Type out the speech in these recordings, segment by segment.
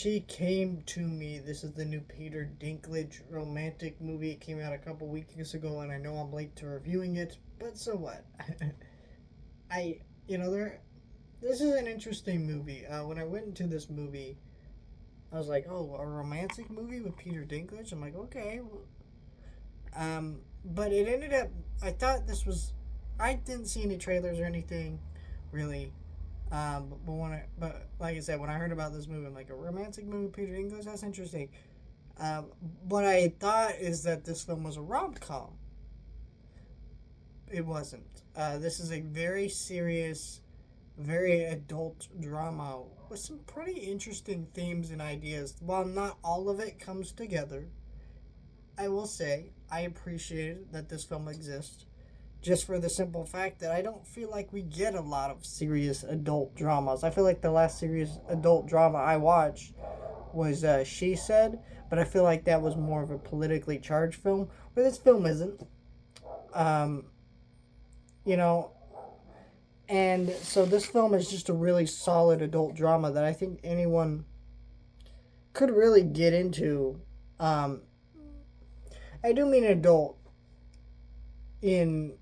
She Came to Me. This is the new Peter Dinklage romantic movie. It came out a couple weeks ago, and I know I'm late to reviewing it, but so what? I, you know, there. This is an interesting movie. When I went into this movie, I was like, oh, a romantic movie with Peter Dinklage? I'm like, okay. But it ended up. I thought this was. I didn't see any trailers or anything, really. But like I said, when I heard about this movie, I'm like, a romantic movie with Peter Dinklage. That's interesting. What I thought is that this film was a rom com. It wasn't. This is a very serious, very adult drama with some pretty interesting themes and ideas. While not all of it comes together, I will say I appreciate that this film exists, just for the simple fact that I don't feel like we get a lot of serious adult dramas. I feel like the last serious adult drama I watched was She Said, but I feel like that was more of a politically charged film, where this film isn't. Um, you know, and so this film is just a really solid adult drama that I think anyone could really get into. Um, I do mean adult in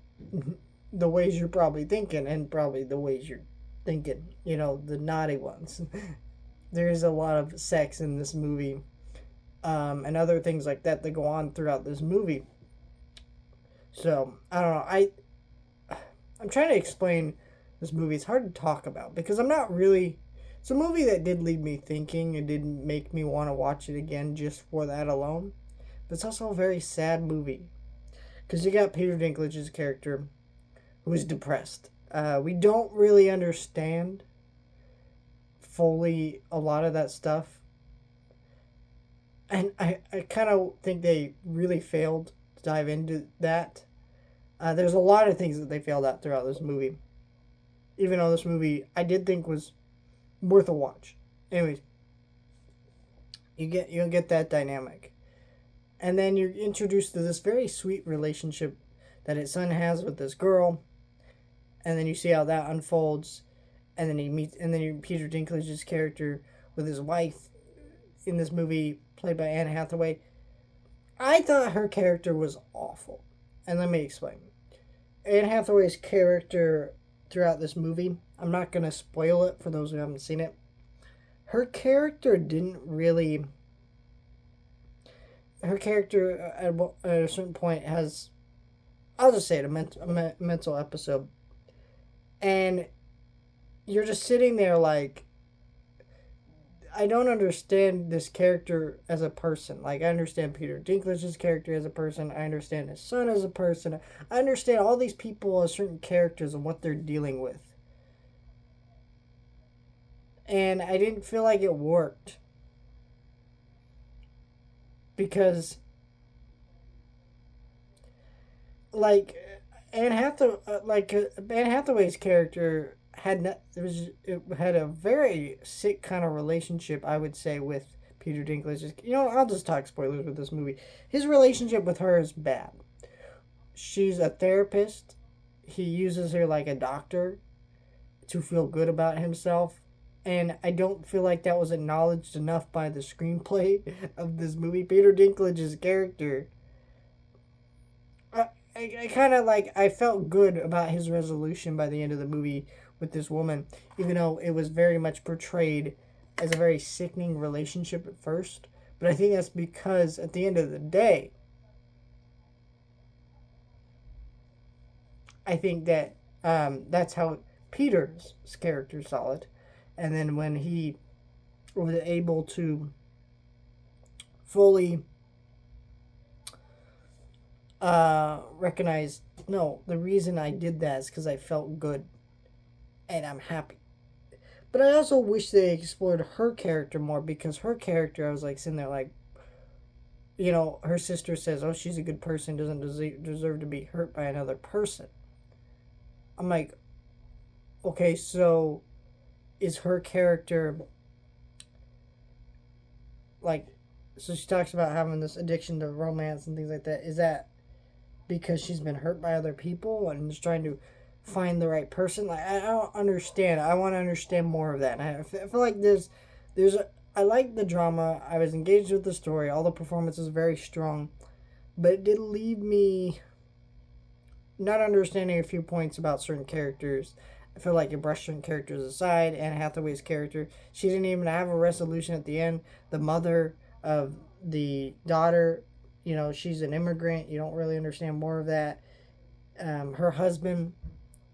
the ways you're probably thinking, and probably the ways you're thinking, the naughty ones. There is a lot of sex in this movie, and other things like that go on throughout this movie. So I don't know. I'm trying to explain this movie. It's hard to talk about because I'm not really. It's a movie that did leave me thinking. It didn't make me want to watch it again just for that alone. But it's also a very sad movie because you got Peter Dinklage's character who is depressed. We don't really understand fully a lot of that stuff. And I kind of think they really failed to dive into that. There's a lot of things that they failed at throughout this movie. Even though this movie I did think was worth a watch. Anyways, you'll get that dynamic. And then you're introduced to this very sweet relationship that his son has with this girl. And then you see how that unfolds. And then Peter Dinklage's character with his wife in this movie, played by Anne Hathaway. I thought her character was awful. And let me explain. Anne Hathaway's character throughout this movie, I'm not going to spoil it for those who haven't seen it. Her character didn't really... Her character, at a certain point, has... I'll just say it, a mental episode. And you're just sitting there like... I don't understand this character as a person. Like, I understand Peter Dinklage's character as a person. I understand his son as a person. I understand all these people as certain characters and what they're dealing with. And I didn't feel like it worked. Because, like, Anne Hathaway's character it had a very sick kind of relationship, I would say, with Peter Dinklage. I'll just talk spoilers with this movie. His relationship with her is bad. She's a therapist. He uses her like a doctor to feel good about himself. And I don't feel like that was acknowledged enough by the screenplay of this movie. Peter Dinklage's character, I kind of I felt good about his resolution by the end of the movie with this woman, even though it was very much portrayed as a very sickening relationship at first. But I think that's because at the end of the day, I think that that's how Peter's character saw it. And then when he was able to fully recognize, no, the reason I did that is because I felt good and I'm happy. But I also wish they explored her character more, because her character, I was sitting there her sister says, oh, she's a good person, doesn't deserve to be hurt by another person. I'm like, okay, so is her character so she talks about having this addiction to romance and things like that. Is that because she's been hurt by other people and is trying to find the right person? I don't understand. I want to understand more of that. And I feel like there's I liked the drama. I was engaged with the story. All the performances very strong, but it did leave me not understanding a few points about certain characters. I feel like it brushed certain characters aside. Anne Hathaway's character, she didn't even have a resolution at the end. The mother of the daughter, you know, she's an immigrant. You don't really understand more of that. Her husband,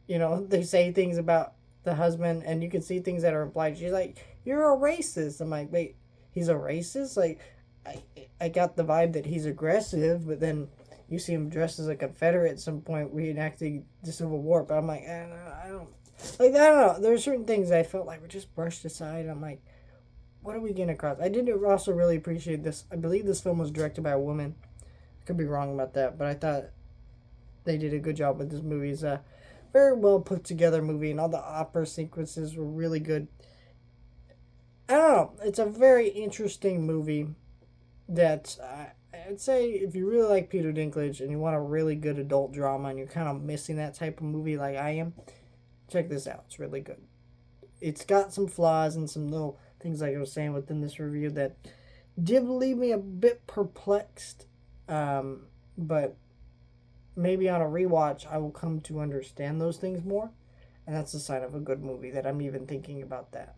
you know, they say things about the husband, and you can see things that are implied. She's like, "You're a racist." I'm like, "Wait, he's a racist?" Like, I, I got the vibe that he's aggressive, but then you see him dressed as a Confederate at some point reenacting the Civil War. But I'm like, I don't like. I don't know. There are certain things I felt like were just brushed aside. I'm like, what are we getting across? I did also really appreciate this. I believe this film was directed by a woman. I could be wrong about that, but I thought they did a good job with this movie. It's a very well put together movie, and all the opera sequences were really good. I don't know. It's a very interesting movie that I'd say if you really like Peter Dinklage and you want a really good adult drama and you're kind of missing that type of movie like I am, check this out. It's really good. It's got some flaws and some little things like I was saying within this review that did leave me a bit perplexed. But maybe on a rewatch, I will come to understand those things more. And that's a sign of a good movie that I'm even thinking about that.